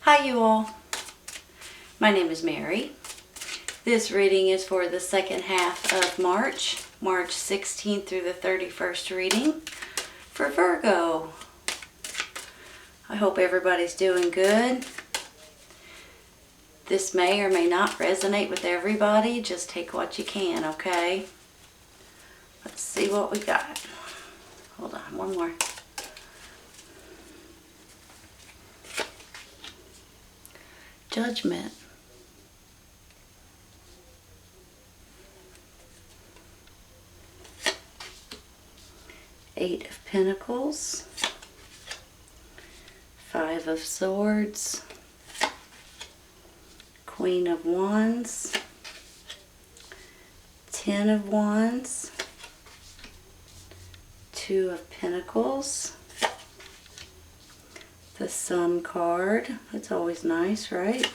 Hi you all, my name is Mary. This reading is for the second half of March 16th through the 31st reading for Virgo. I hope everybody's doing good. This may or may not resonate with everybody, just take what you can, okay? Let's see what we got. Hold on, one more. Judgment. Eight of Pentacles. Five of Swords. Queen of Wands. 10 of Wands. Two of Pentacles. The Sun card, that's always nice, right?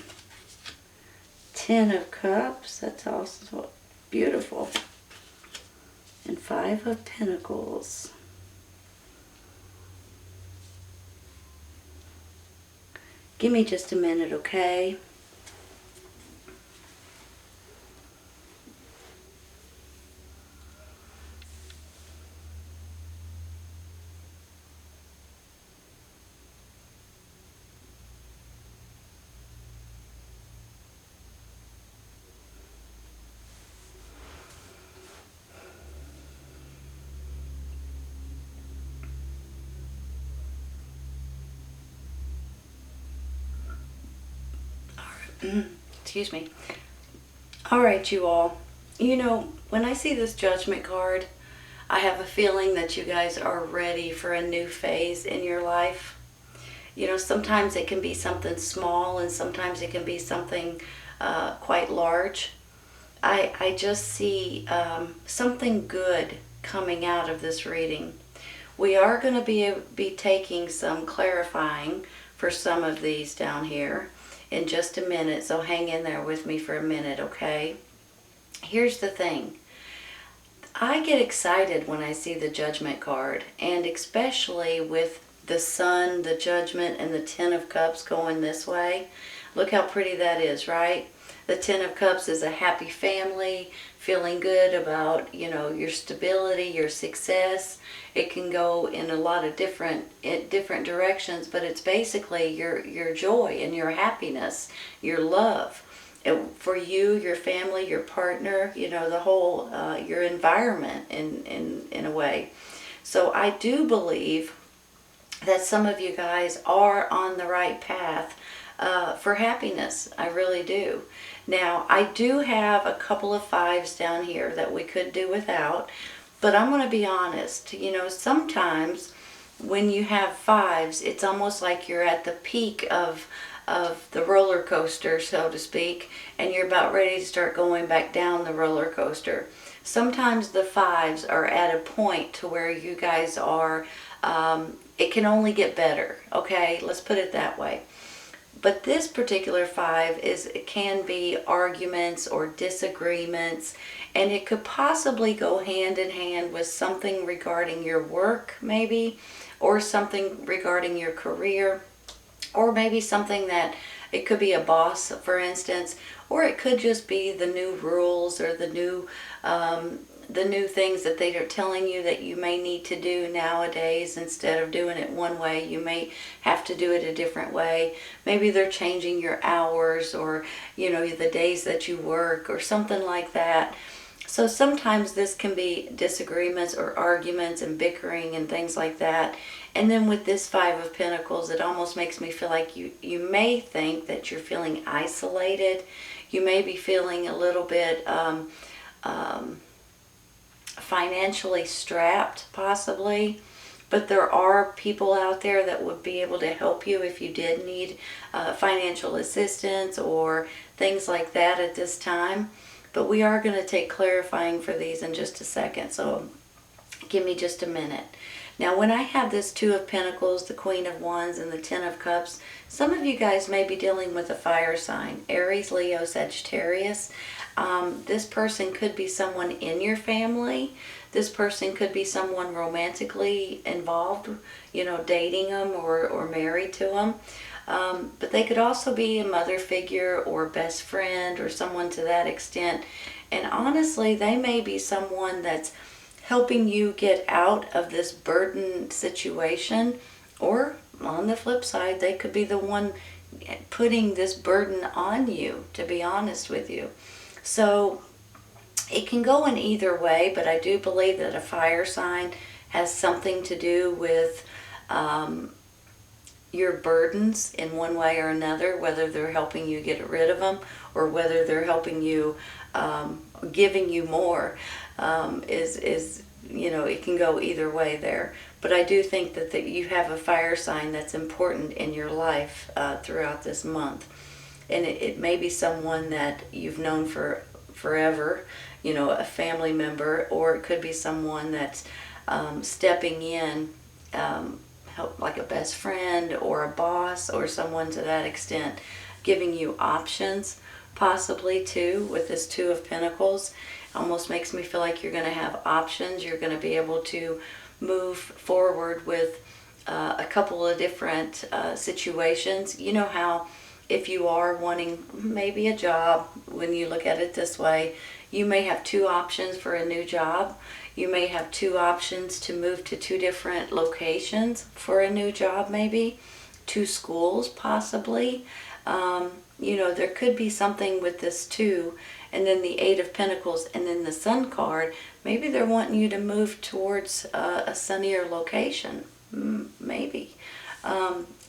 10 of Cups, that's also beautiful. And 5 of Pentacles. Give me just a minute, okay? Excuse me. All right, you all. You know, when I see this Judgment card, I have a feeling that you guys are ready for a new phase in your life. You know, sometimes it can be something small and sometimes it can be something quite large. I just see something good coming out of this reading. We are going to be taking some clarifying for some of these down here in just a minute, so hang in there with me for a minute, okay? Here's the thing. I get excited when I see the Judgment card, and especially with the Sun, the Judgment, and the 10 of Cups going this way. Look how pretty that is, right? The 10 of Cups is a happy family, feeling good about, you know, your stability, your success. It can go in a lot of different directions, but it's basically your joy and your happiness, your love. For you, your family, your partner, you know, the whole, your environment in a way. So I do believe that some of you guys are on the right path for happiness. I really do. Now, I do have a couple of fives down here that we could do without, but I'm going to be honest. You know, sometimes when you have fives, it's almost like you're at the peak of the roller coaster, so to speak, and you're about ready to start going back down the roller coaster. Sometimes the fives are at a point to where you guys are, it can only get better, okay? Let's put it that way. But this particular five it can be arguments or disagreements, and it could possibly go hand in hand with something regarding your work, maybe, or something regarding your career, or maybe something that it could be a boss, for instance, or it could just be the new rules or the new things that they are telling you that you may need to do nowadays. Instead of doing it one way, you may have to do it a different way. Maybe they're changing your hours, or, you know, the days that you work, or something like that. So sometimes this can be disagreements or arguments and bickering and things like that. And then with this Five of Pentacles, it almost makes me feel like you may think that you're feeling isolated. You may be feeling a little bit financially strapped, possibly. But there are people out there that would be able to help you if you did need financial assistance or things like that at this time. But we are going to take clarifying for these in just a second, so give me just a minute. Now, when I have this Two of Pentacles, the Queen of Wands, and the 10 of Cups, some of you guys may be dealing with a fire sign, Aries, Leo, Sagittarius. This person could be someone in your family, This person could be someone romantically involved, dating them or married to them. But they could also be a mother figure or best friend or someone to that extent. And honestly, they may be someone that's helping you get out of this burden situation. Or on the flip side, they could be the one putting this burden on you, to be honest with you. So it can go in either way, but I do believe that a fire sign has something to do with your burdens in one way or another, whether they're helping you get rid of them or whether they're helping you, giving you more. It can go either way there. But I do think that you have a fire sign that's important in your life throughout this month. And it may be someone that you've known for forever, a family member, or it could be someone that's stepping in, like a best friend or a boss or someone to that extent, giving you options, possibly too, with this Two of Pentacles. Almost makes me feel like you're going to have options. You're going to be able to move forward with a couple of different situations. You know how if you are wanting maybe a job, when you look at it this way, you may have two options for a new job. You may have two options to move to two different locations for a new job, maybe two schools possibly. There could be something with this too. And then the Eight of Pentacles and then the Sun card. Maybe they're wanting you to move towards a sunnier location. Maybe.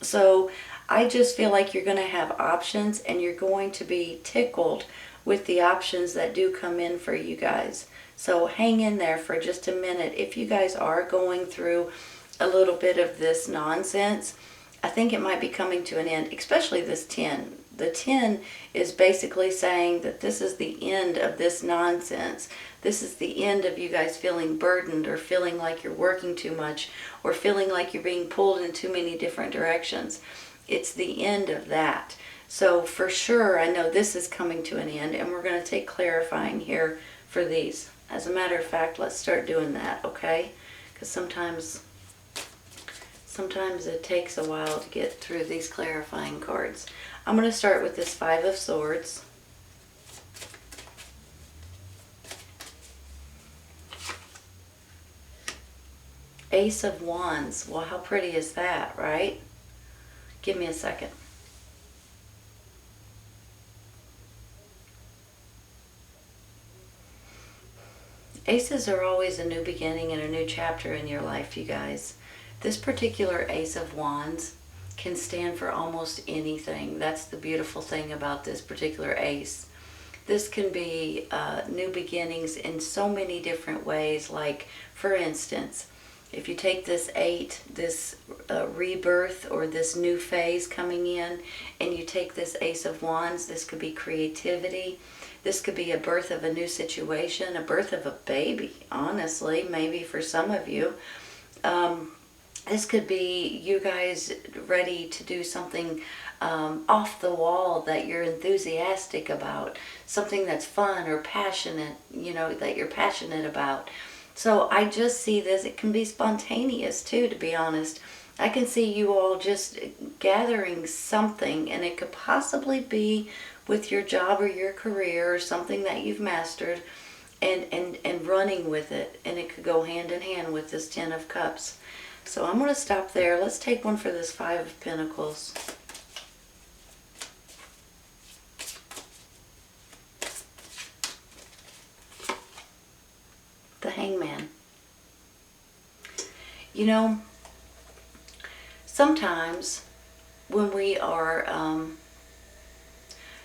So I just feel like you're going to have options and you're going to be tickled with the options that do come in for you guys. So hang in there for just a minute. If you guys are going through a little bit of this nonsense, I think it might be coming to an end, especially this 10. The 10 is basically saying that this is the end of this nonsense. This is the end of you guys feeling burdened or feeling like you're working too much or feeling like you're being pulled in too many different directions. It's the end of that. So for sure, I know this is coming to an end, and we're going to take clarifying here for these. As a matter of fact, let's start doing that, okay? Because sometimes it takes a while to get through these clarifying cards. I'm going to start with this Five of Swords. Ace of Wands. Well, how pretty is that, right? Give me a second. Aces are always a new beginning and a new chapter in your life, you guys. This particular Ace of Wands can stand for almost anything. That's the beautiful thing about this particular ace. This can be new beginnings in so many different ways. Like, for instance, if you take this 8, this rebirth or this new phase coming in, and you take this Ace of Wands, this could be creativity. This could be a birth of a new situation, a birth of a baby, honestly, maybe for some of you. This could be you guys ready to do something off the wall that you're enthusiastic about, something that's fun or passionate, that you're passionate about. So I just see this, it can be spontaneous too, to be honest. I can see you all just gathering something, and it could possibly be with your job or your career or something that you've mastered, and running with it. And it could go hand in hand with this 10 of Cups. So I'm going to stop there. Let's take one for this 5 of Pentacles. The Hangman. Sometimes when we are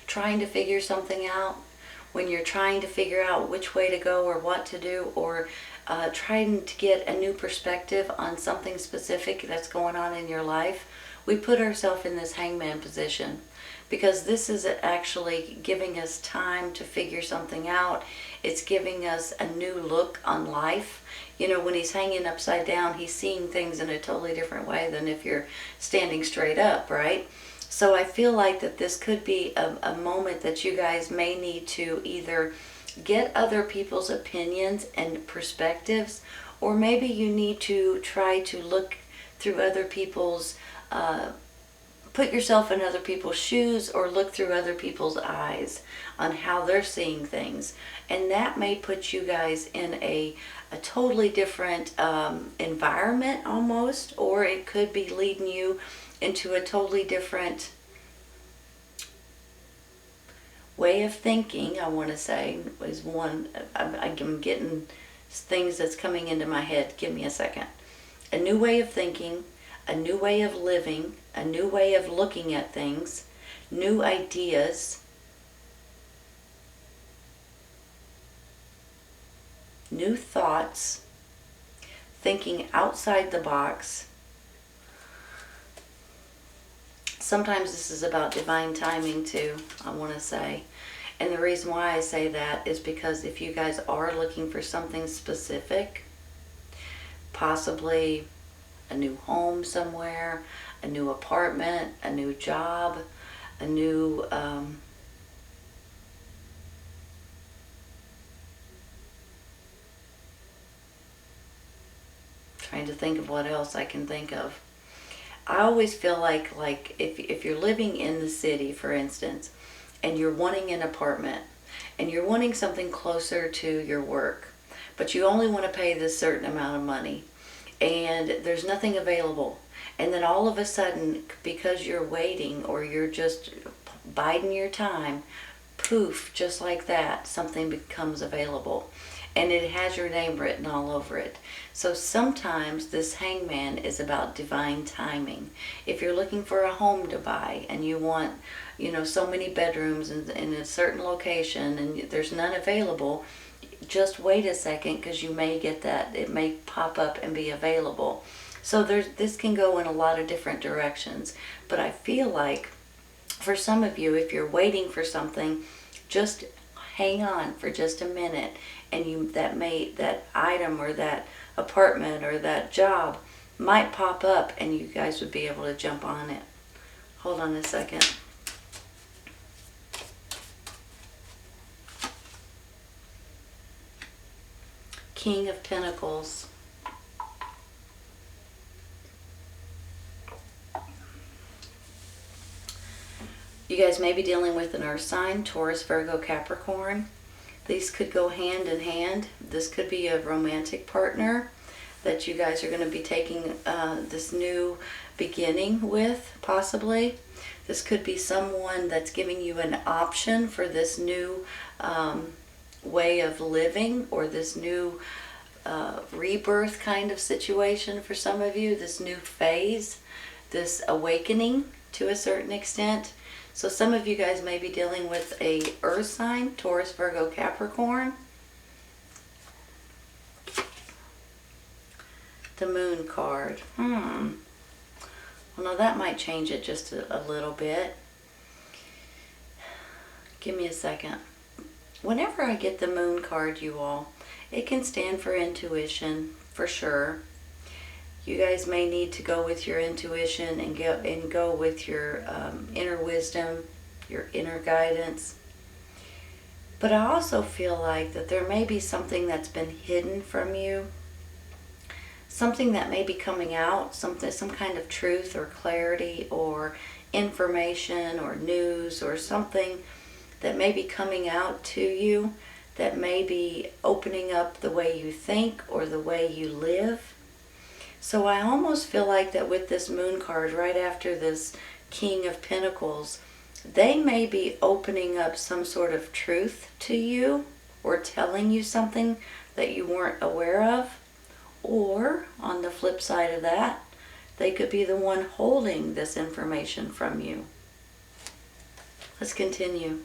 trying to figure something out, when you're trying to figure out which way to go or what to do, or trying to get a new perspective on something specific that's going on in your life, we put ourselves in this hangman position, because this is actually giving us time to figure something out. It's giving us a new look on life. When he's hanging upside down, he's seeing things in a totally different way than if you're standing straight up, right? So I feel like that this could be a moment that you guys may need to either get other people's opinions and perspectives, or maybe you need to try to look through other people's, put yourself in other people's shoes, or look through other people's eyes on how they're seeing things. And that may put you guys in a totally different environment almost, or it could be leading you into a totally different way of thinking. I want to say is one. I'm getting things that's coming into my head. Give me a second. A new way of thinking, a new way of living, a new way of looking at things, new ideas, new thoughts, thinking outside the box. Sometimes this is about divine timing too, I want to say. And the reason why I say that is because if you guys are looking for something specific, possibly a new home somewhere, a new apartment, a new job, a new trying to think of what else I can think of. I always feel like if you're living in the city, for instance, and you're wanting an apartment, and you're wanting something closer to your work, but you only want to pay this certain amount of money, and there's nothing available, and then all of a sudden, because you're waiting or you're just biding your time, poof, just like that, something becomes available. And it has your name written all over it. So sometimes this hangman is about divine timing. If you're looking for a home to buy and you want, so many bedrooms in a certain location and there's none available, just wait a second, because you may get that. It may pop up and be available. So this can go in a lot of different directions. But I feel like for some of you, if you're waiting for something, just hang on for just a minute, and that item or that apartment or that job might pop up, and you guys would be able to jump on it. Hold on a second. King of Pentacles. You guys may be dealing with an earth sign, Taurus, Virgo, Capricorn. These could go hand in hand. This could be a romantic partner that you guys are going to be taking this new beginning with, possibly. This could be someone that's giving you an option for this new way of living, or this new rebirth kind of situation for some of you, this new phase, this awakening to a certain extent. So some of you guys may be dealing with a earth sign, Taurus, Virgo, Capricorn. The Moon card. Well, now that might change it just a little bit. Give me a second. Whenever I get the Moon card, you all, it can stand for intuition, for sure. You guys may need to go with your intuition and go with your inner wisdom, your inner guidance. But I also feel like that there may be something that's been hidden from you, something that may be coming out, some kind of truth or clarity or information or news or something that may be coming out to you, that may be opening up the way you think or the way you live. So I almost feel like that with this Moon card, right after this King of Pentacles, they may be opening up some sort of truth to you, or telling you something that you weren't aware of. Or, on the flip side of that, they could be the one holding this information from you. Let's continue.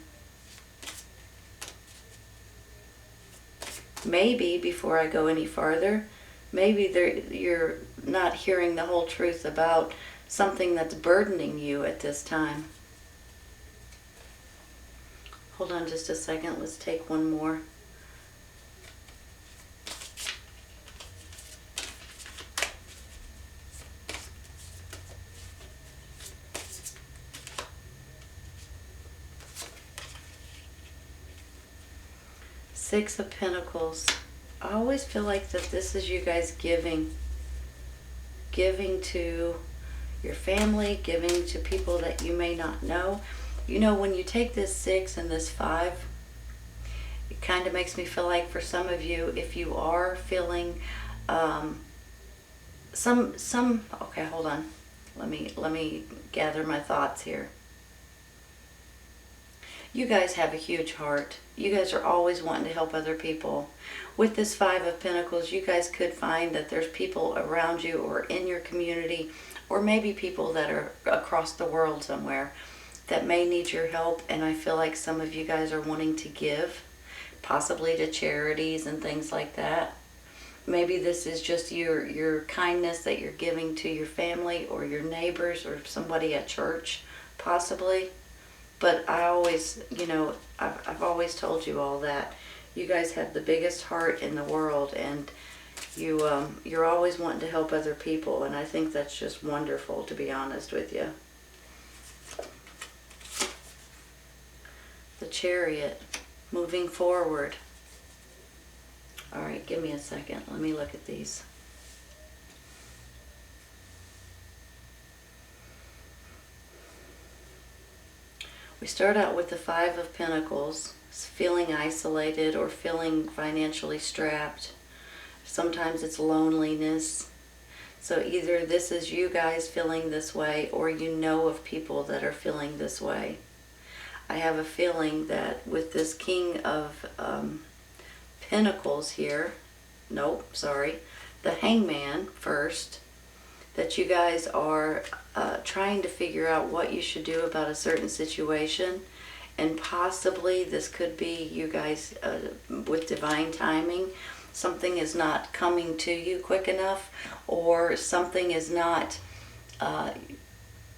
Maybe, before I go any farther, maybe you're not hearing the whole truth about something that's burdening you at this time. Hold on just a second. Let's take one more. Six of Pentacles. I always feel like that this is you guys giving to your family, giving to people that you may not know. You know, when you take this 6 and this 5, it kind of makes me feel like for some of you, if you are feeling okay, hold on. Let me gather my thoughts here. You guys have a huge heart. You guys are always wanting to help other people. With this 5 of Pentacles, you guys could find that there's people around you or in your community, or maybe people that are across the world somewhere that may need your help. And I feel like some of you guys are wanting to give, possibly to charities and things like that. Maybe this is just your kindness that you're giving to your family or your neighbors or somebody at church, possibly. But I always, you know, I've always told you all that. You guys have the biggest heart in the world, and you're always wanting to help other people, and I think that's just wonderful, to be honest with you. The Chariot, moving forward. All right, give me a second. Let me look at these. We start out with the 5 of Pentacles, feeling isolated or feeling financially strapped. Sometimes it's loneliness. So either this is you guys feeling this way, or you know of people that are feeling this way. I have a feeling that with this King of Pentacles here, the Hangman first, that you guys are trying to figure out what you should do about a certain situation. And possibly this could be you guys with divine timing. Something is not coming to you quick enough, or something is not,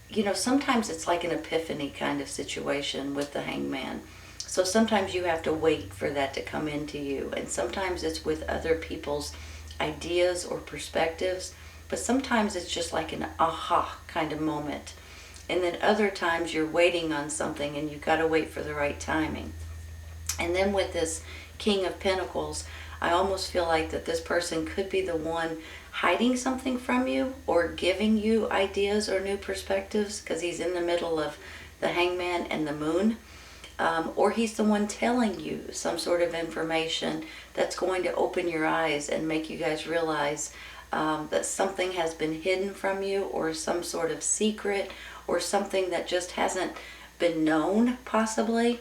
you know, sometimes it's like an epiphany kind of situation with the Hangman. So sometimes you have to wait for that to come into you. And sometimes it's with other people's ideas or perspectives. But sometimes it's just like an aha kind of moment. And then other times you're waiting on something and you've got to wait for the right timing. And then with this King of Pentacles, I almost feel like that this person could be the one hiding something from you or giving you ideas or new perspectives, because he's in the middle of the Hangman and the Moon. Or he's the one telling you some sort of information that's going to open your eyes and make you guys realize that something has been hidden from you, or some sort of secret, or something that just hasn't been known, possibly.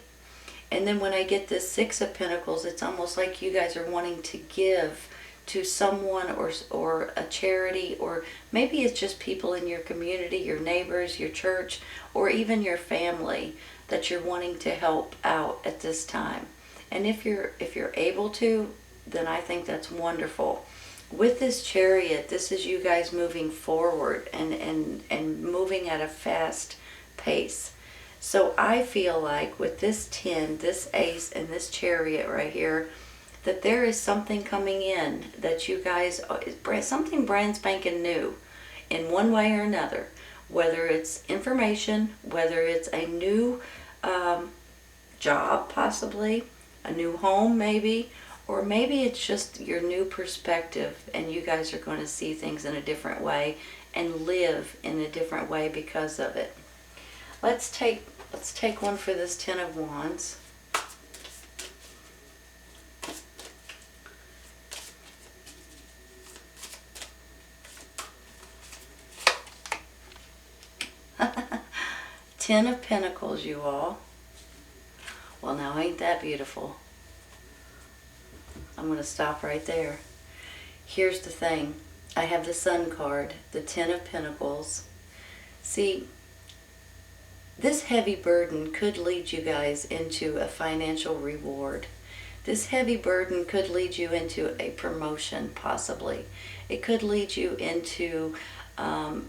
And then when I get this 6 of Pentacles, it's almost like you guys are wanting to give to someone or a charity, or maybe it's just people in your community, your neighbors, your church, or even your family that you're wanting to help out at this time. And if you're able to, then I think that's wonderful. With this Chariot, this is you guys moving forward and moving at a fast pace. So I feel like with this 10, this Ace, and this Chariot right here, that there is something coming in that you guys, something brand spanking new in one way or another. Whether it's information, whether it's a new job, possibly, a new home maybe, or maybe it's just your new perspective and you guys are going to see things in a different way and live in a different way because of it. Let's take one for this 10 of Wands. Ten of Pentacles, you all. Well, now ain't that beautiful? I'm going to stop right there. Here's the thing. I have the Sun card, the 10 of Pentacles. See, this heavy burden could lead you guys into a financial reward. This heavy burden could lead you into a promotion, possibly. It could lead you into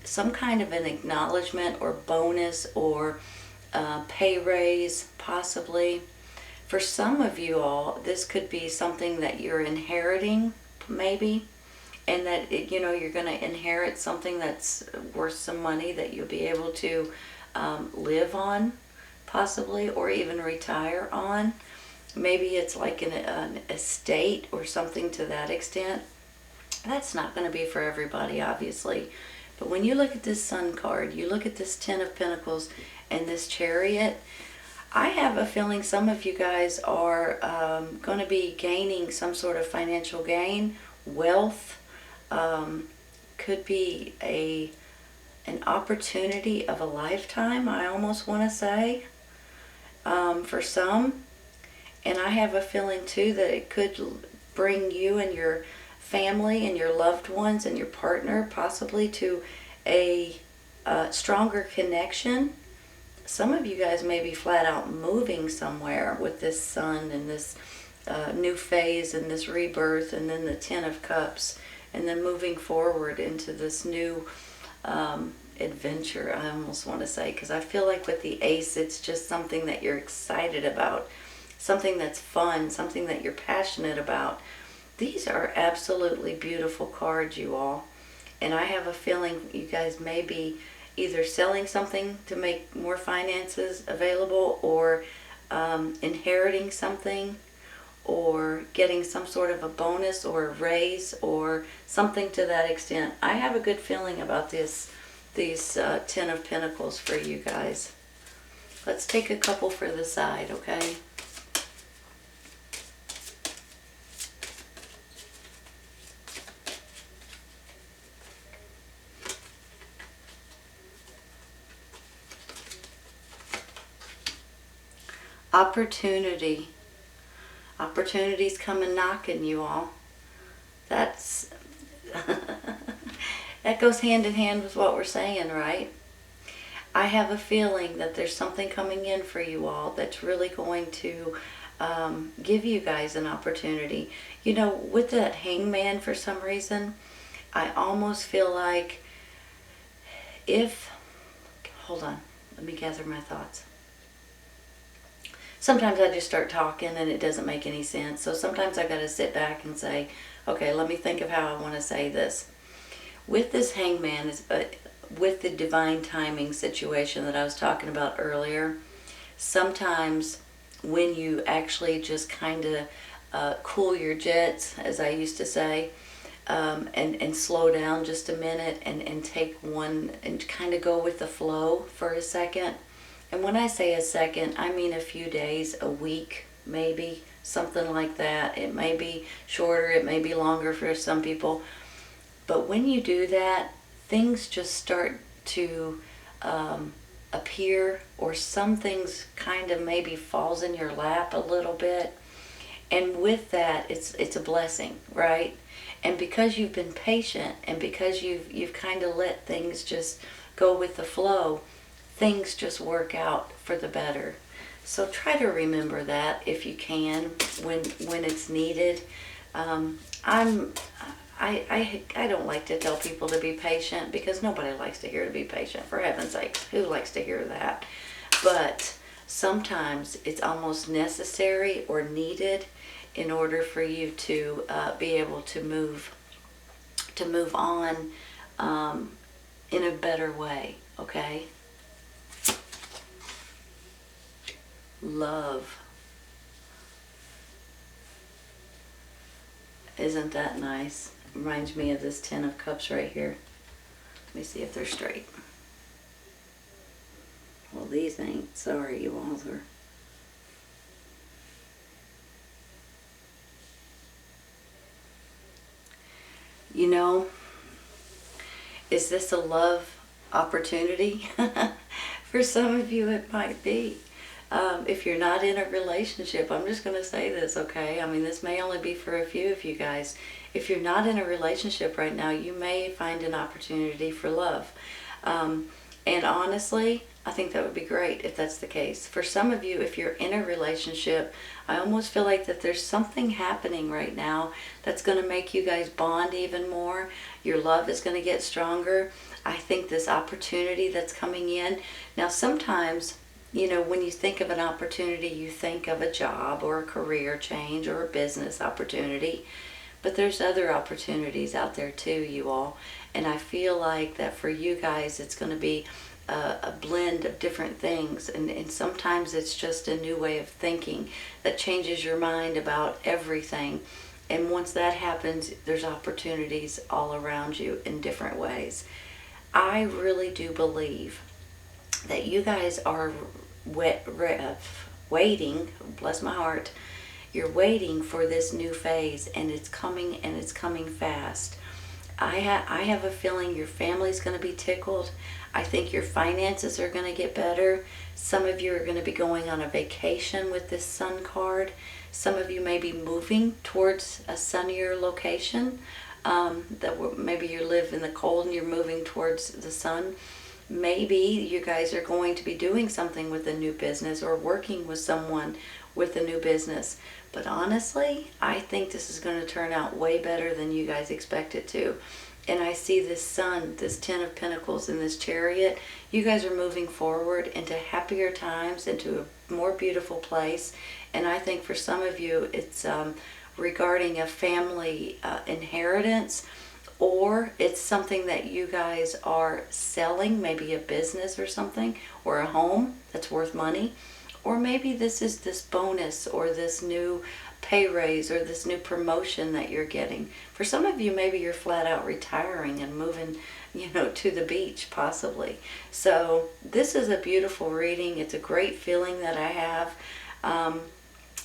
some kind of an acknowledgement or bonus or pay raise, possibly. For some of you all, this could be something that you're inheriting, maybe, and that you're going to inherit something that's worth some money that you'll be able to live on, possibly, or even retire on. maybe it's like an estate or something to that extent. That's not going to be for everybody, obviously. But when you look at this Sun card, you look at this Ten of Pentacles and this Chariot, I have a feeling some of you guys are going to be gaining some sort of financial gain, wealth, could be an opportunity of a lifetime, I almost want to say, for some. And I have a feeling too that it could bring you and your family and your loved ones and your partner possibly to a stronger connection. Some of you guys may be flat out moving somewhere with this Sun and this new phase and this rebirth, and then the Ten of Cups, and then moving forward into this new adventure, I almost want to say, because I feel like with the Ace, it's just something that you're excited about, something that's fun, something that you're passionate about. These are absolutely beautiful cards, you all. And I have a feeling you guys may be either selling something to make more finances available, or inheriting something, or getting some sort of a bonus or a raise or something to that extent. I have a good feeling about these Ten of Pentacles for you guys. Let's take a couple for the side, okay? Opportunity. Opportunities coming knocking, you all. That's that goes hand in hand with what we're saying, right? I have a feeling that there's something coming in for you all that's really going to give you guys an opportunity. You know, with that Hangman, for some reason, I almost feel like hold on, let me gather my thoughts. Sometimes I just start talking and it doesn't make any sense. So sometimes I got to sit back and say, okay, let me think of how I want to say this. With this Hangman, with the divine timing situation that I was talking about earlier, sometimes when you actually just kind of cool your jets, as I used to say, and slow down just a minute and take one and kind of go with the flow for a second. And when I say a second, I mean a few days, a week, maybe, something like that. It may be shorter, it may be longer for some people. But when you do that, things just start to appear, or some things kind of maybe falls in your lap a little bit. And with that, it's a blessing, right? And because you've been patient, and because you've kind of let things just go with the flow, things just work out for the better. So try to remember that if you can, when it's needed. I don't like to tell people to be patient, because nobody likes to hear to be patient, for heaven's sake. Who likes to hear that? But sometimes it's almost necessary or needed in order for you to be able to move on in a better way, okay? Love. Isn't that nice? Reminds me of this Ten of Cups right here. Let me see if they're straight. Well, these ain't. Sorry, you all are. You know, is this a love opportunity? For some of you, it might be. If you're not in a relationship, I'm just going to say this, okay? I mean, this may only be for a few of you guys. If you're not in a relationship right now, you may find an opportunity for love. And honestly, I think that would be great if that's the case. For some of you, if you're in a relationship, I almost feel like that there's something happening right now that's going to make you guys bond even more. Your love is going to get stronger. I think this opportunity that's coming in. Now, sometimes, you know, when you think of an opportunity, you think of a job or a career change or a business opportunity. But there's other opportunities out there too, you all. And I feel like that for you guys, it's going to be a blend of different things, and sometimes it's just a new way of thinking that changes your mind about everything. And once that happens, there's opportunities all around you in different ways. I really do believe that you guys are waiting, bless my heart, you're waiting for this new phase, and it's coming, and it's coming fast. I have a feeling your family's going to be tickled. I think your finances are going to get better. Some of you are going to be going on a vacation with this sun card. Some of you may be moving towards a sunnier location. Maybe you live in the cold and you're moving towards the sun. Maybe you guys are going to be doing something with a new business or working with someone with a new business. But honestly, I think this is going to turn out way better than you guys expect it to. And I see this sun, this Ten of Pentacles, and this Chariot. You guys are moving forward into happier times, into a more beautiful place. And I think for some of you, it's regarding a family inheritance, or it's something that you guys are selling, maybe a business or something, or a home that's worth money. Or maybe this is this bonus or this new pay raise or this new promotion that you're getting. For some of you, maybe you're flat out retiring and moving, to the beach possibly. So this is a beautiful reading. It's a great feeling that I have.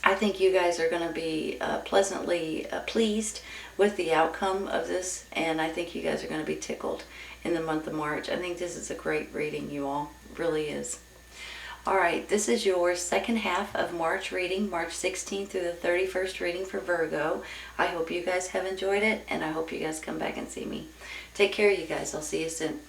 I think you guys are going to be pleasantly pleased with the outcome of this, and I think you guys are going to be tickled in the month of March. I think this is a great reading, you all. It really is. All right, this is your second half of March reading, March 16th through the 31st reading for Virgo. I hope you guys have enjoyed it, and I hope you guys come back and see me. Take care, you guys. I'll see you soon.